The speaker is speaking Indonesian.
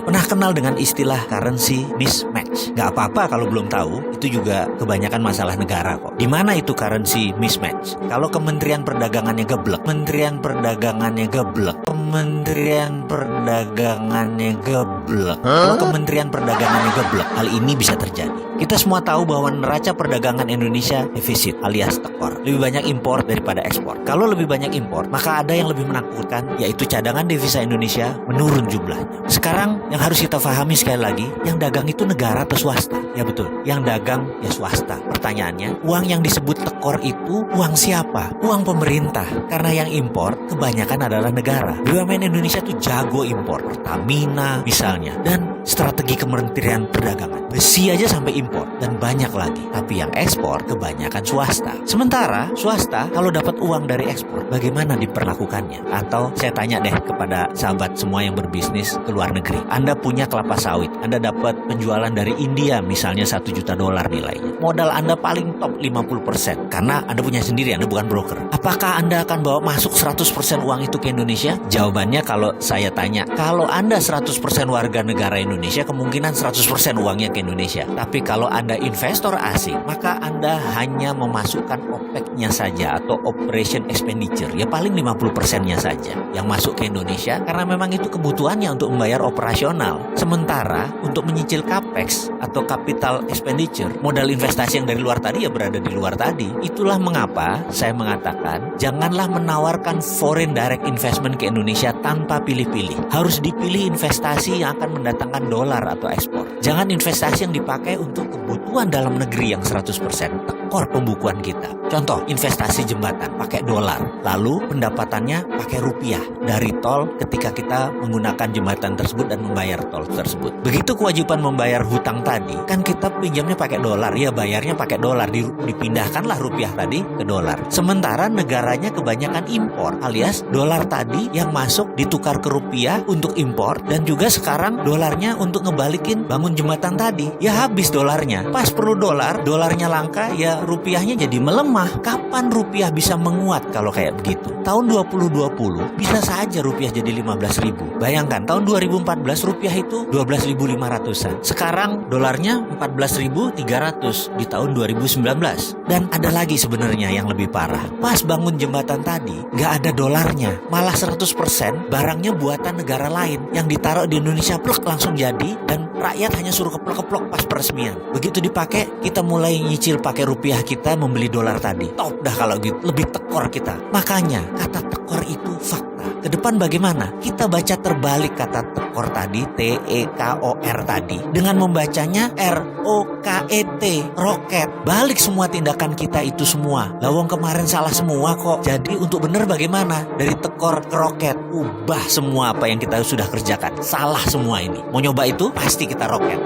Pernah kenal dengan istilah currency mismatch? Gak apa-apa kalau belum tahu, itu juga kebanyakan masalah negara kok. Di mana itu currency mismatch? Kalau Kementerian Perdagangannya geblek, Kementerian Perdagangannya geblek, Kementerian Perdagangannya geblek. Kalau Kementerian Perdagangannya geblek, hal ini bisa terjadi. Kita semua tahu bahwa neraca perdagangan Indonesia defisit alias tekor. Lebih banyak impor daripada ekspor. Kalau lebih banyak impor, maka ada yang lebih menakutkan, yaitu cadangan devisa Indonesia menurun jumlahnya. Sekarang yang harus kita pahami sekali lagi, yang dagang itu negara atau swasta? Ya betul, yang dagang ya swasta. Pertanyaannya, uang yang disebut tekor itu uang siapa? Uang pemerintah. Karena yang impor kebanyakan adalah negara. BUMN Indonesia tuh jago impor. Pertamina misalnya. Dan strategi Kementerian Perdagangan. Besi aja sampai impor. Dan banyak lagi. Tapi yang ekspor kebanyakan swasta. Sementara swasta kalau dapat uang dari ekspor, bagaimana diperlakukannya? Atau saya tanya deh kepada sahabat semua yang berbisnis ke luar negeri. Anda punya kelapa sawit. Anda dapat penjualan dari India misalnya $1 juta nilainya. Modal Anda paling top 50%. Karena Anda punya sendiri, Anda bukan broker. Apakah Anda akan bawa masuk 100% uang itu ke Indonesia? Jawabannya kalau saya tanya, kalau Anda 100% warga negara Indonesia, kemungkinan 100% uangnya ke Indonesia. Tapi kalau Anda investor asing, maka Anda hanya memasukkan OPEX-nya saja atau Operation Expenditure. Ya paling 50%-nya saja yang masuk ke Indonesia karena memang itu kebutuhannya untuk membayar operasional. Sementara untuk menyicil CAPEX atau Capital Expenditure, modal investasi yang dari luar tadi ya berada di luar tadi. Itulah mengapa saya mengatakan janganlah menawarkan foreign direct investment ke Indonesia tanpa pilih-pilih. Harus dipilih investasi yang akan mendatangkan dolar atau ekspor. Jangan investasi yang dipakai untuk kebutuhan dalam negeri yang 100%. Tekor pembukuan kita. Contoh, investasi jembatan pakai dolar. Lalu pendapatannya pakai rupiah dari tol ketika kita menggunakan jembatan tersebut dan membayar tol tersebut. Begitu kewajiban membayar hutang tadi, kan kita pinjamnya pakai dolar. Ya bayarnya pakai dolar. Dipindahkanlah rupiah tadi ke dolar. Sementara negaranya kebanyakan impor. Alias dolar tadi yang masuk ditukar ke rupiah untuk impor. Dan juga sekarang dolarnya untuk ngebalikin bangun jembatan tadi. Ya habis dolarnya. Pas perlu dolar, dolarnya langka, ya rupiahnya jadi melemah. Kapan rupiah bisa menguat kalau kayak begitu? Tahun 2020 bisa saja rupiah jadi 15.000. Bayangkan tahun 2014 rupiah itu 12.500-an. Sekarang dolarnya 14.300 di tahun 2019. Dan ada lagi sebenarnya yang lebih parah. Pas bangun jembatan tadi nggak ada dolarnya, malah 100% barangnya buatan negara lain yang ditaruh di Indonesia plek langsung jadi dan rakyat hanya suruh keplok-keplok pas peresmian. Begitu dipakai, kita mulai nyicil pakai rupiah kita membeli dolar tadi. Top dah kalau gitu, lebih tekor kita. Makanya kata tekor itu fakta. Ke depan bagaimana? Kita baca terbalik kata tekor tadi, T-E-K-O-R tadi, dengan membacanya R-O-K-E-T, roket. Balik semua tindakan kita itu semua. Lawang kemarin salah semua kok. Jadi untuk benar bagaimana? Dari tekor ke roket, ubah semua apa yang kita sudah kerjakan. Salah semua ini. Mau nyoba itu? Pasti kita roket.